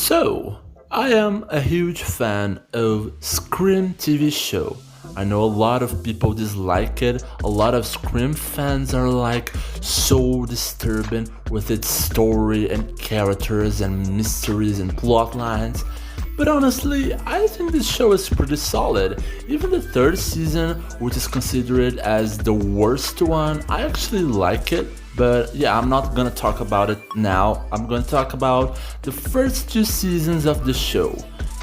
So, I am a huge fan of Scream TV show. I know a lot of people dislike it. A lot of Scream fans are like so disturbing with its story and characters and mysteries and plot lines. But honestly, I think this show is pretty solid. Even the third season, which is considered as the worst one, I actually like it. But yeah, I'm not gonna talk about it now. I'm gonna talk about the first two seasons of the show.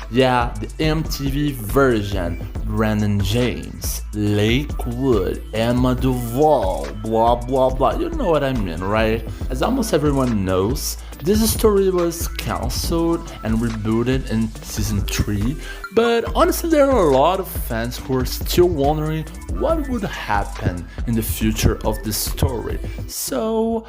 Yeah, the MTV version, Brandon James, Lakewood, Emma Duvall, blah blah blah. You know what I mean, right? As almost everyone knows, this story was cancelled and rebooted in season 3, but honestly there are a lot of fans who are still wondering what would happen in the future of this story. So,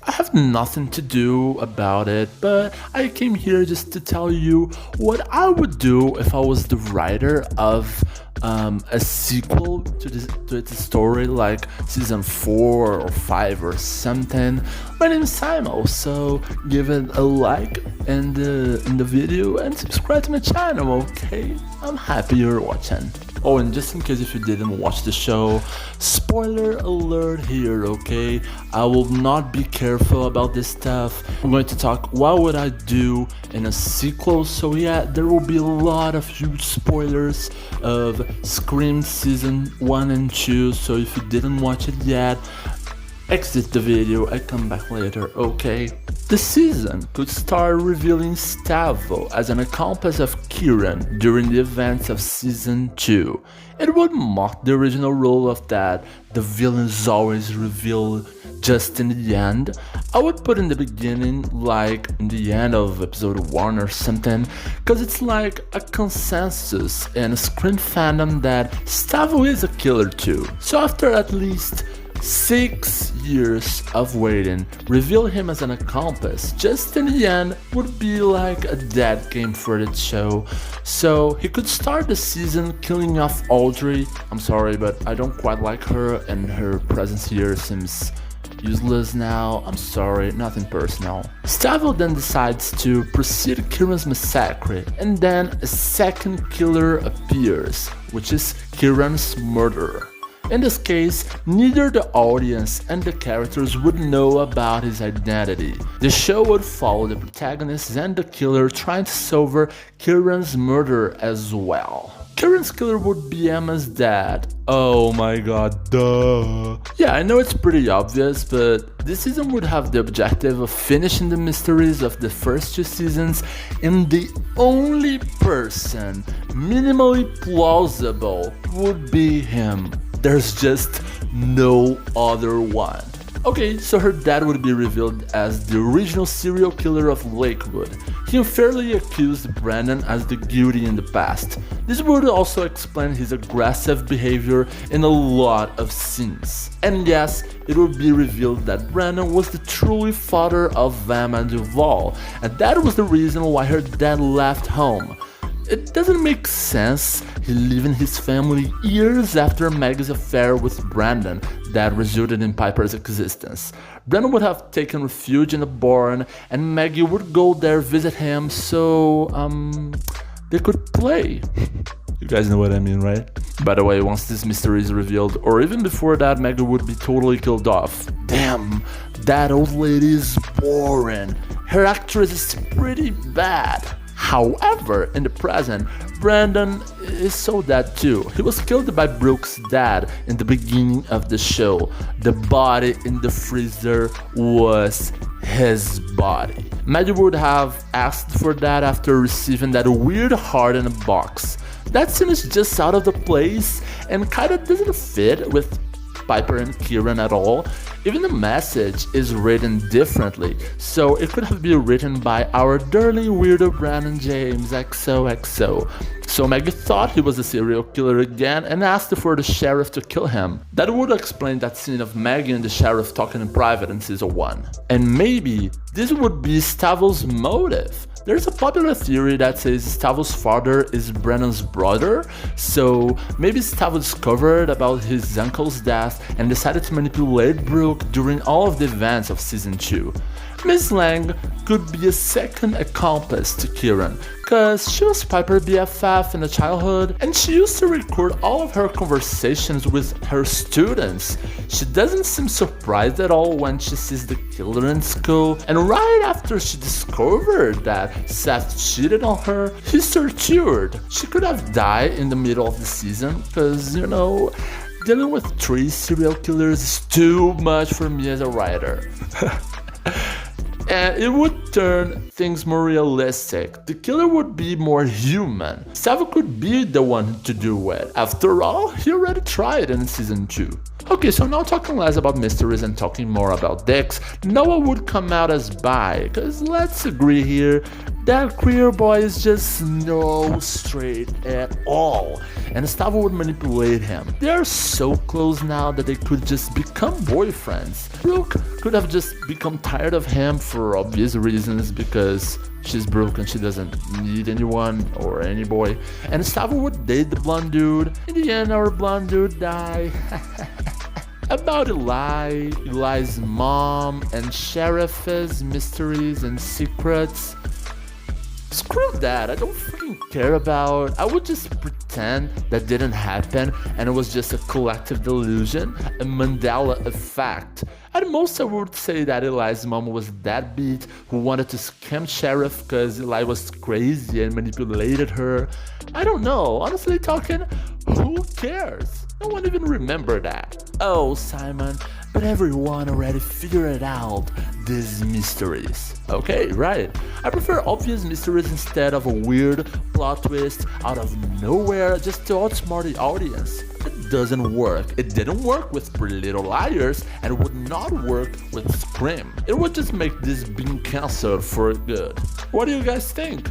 I have nothing to do about it, but I came here just to tell you what I would do if I was the writer of a sequel to its story, like season 4 or 5 or something. My name is Simon, so give it a like in the video and subscribe to my channel, okay? I'm happy you're watching. Oh, and just in case if you didn't watch the show, spoiler alert here, okay? I will not be careful about this stuff. I'm going to talk what would I do in a sequel, so yeah, there will be a lot of huge spoilers of Scream season 1 and 2, so if you didn't watch it yet, exit the video and come back later, okay? The season could start revealing Stavo as an accomplice of Kieran during the events of season 2. It would mock the original rule of that the villains always reveal just in the end. I would put in the beginning, like in the end of episode 1 or something, cause it's like a consensus in Scream fandom that Stavo is a killer too. So after at least 6 years of waiting, reveal him as an accomplice just in the end would be like a dead game for the show. So he could start the season killing off Audrey. I'm sorry, but I don't quite like her and her presence here seems useless now. I'm sorry, nothing personal. Stavo then decides to proceed Kieran's massacre, and then a second killer appears, which is Kieran's murderer. In this case, neither the audience and the characters would know about his identity. The show would follow the protagonist and the killer trying to solve Kieran's murder as well. Kieran's killer would be Emma's dad. Oh my god, duh. Yeah, I know it's pretty obvious, but this season would have the objective of finishing the mysteries of the first two seasons, and the only person minimally plausible would be him. There's just no other one. Okay, so her dad would be revealed as the original serial killer of Lakewood. He unfairly accused Brandon as the guilty in the past. This would also explain his aggressive behavior in a lot of scenes. And yes, it would be revealed that Brandon was the truly father of Emma Duvall, and that was the reason why her dad left home. It doesn't make sense, he leaving his family years after Maggie's affair with Brandon that resulted in Piper's existence. Brandon would have taken refuge in a barn and Maggie would go there visit him so, they could play. You guys know what I mean, right? By the way, once this mystery is revealed, or even before that, Maggie would be totally killed off. Damn, that old lady is boring. Her actress is pretty bad. However, in the present, Brandon is so dead too. He was killed by Brooke's dad in the beginning of the show. The body in the freezer was his body. Maggie would have asked for that after receiving that weird heart in a box. That scene is just out of the place and kinda doesn't fit with Piper and Kieran at all. Even the message is written differently, so it could have been written by our darling weirdo Brandon James XOXO. So Maggie thought he was a serial killer again and asked for the sheriff to kill him. That would explain that scene of Maggie and the sheriff talking in private in season 1. And maybe this would be Stavo's motive. There's a popular theory that says Stavo's father is Brennan's brother, so maybe Stavo discovered about his uncle's death and decided to manipulate Brooke during all of the events of season 2. Miss Lang could be a second accomplice to Kieran, cause she was Piper's BFF in the childhood and she used to record all of her conversations with her students. She doesn't seem surprised at all when she sees the killer in school, and right after she discovered that Seth cheated on her, he tortured. She could have died in the middle of the season, cause dealing with 3 serial killers is too much for me as a writer. And it would turn things more realistic. The killer would be more human. Stavo could be the one to do it. After all, he already tried in season 2. Okay, so now talking less about mysteries and talking more about dicks, Noah would come out as bi, cause let's agree here, that queer boy is just no straight at all, and Stavo would manipulate him. They are so close now that they could just become boyfriends. Brooke could have just become tired of him for obvious reasons because she's Brooke and she doesn't need anyone or any boy, and Stavo would date the blonde dude. In the end, our blonde dude died. About Eli's mom and Sheriff's mysteries and secrets. Screw that, I don't freaking care about. I would just pretend that didn't happen and it was just a collective delusion, a Mandela effect. At most I would say that Eli's mom was a deadbeat who wanted to scam Sheriff because Eli was crazy and manipulated her. I don't know, honestly talking, who cares? No one even remember that. Oh, Simon, but everyone already figured out these mysteries. Okay, right. I prefer obvious mysteries instead of a weird plot twist out of nowhere just to outsmart the audience. It doesn't work. It didn't work with Pretty Little Liars and it would not work with Scream. It would just make this being cancelled for good. What do you guys think?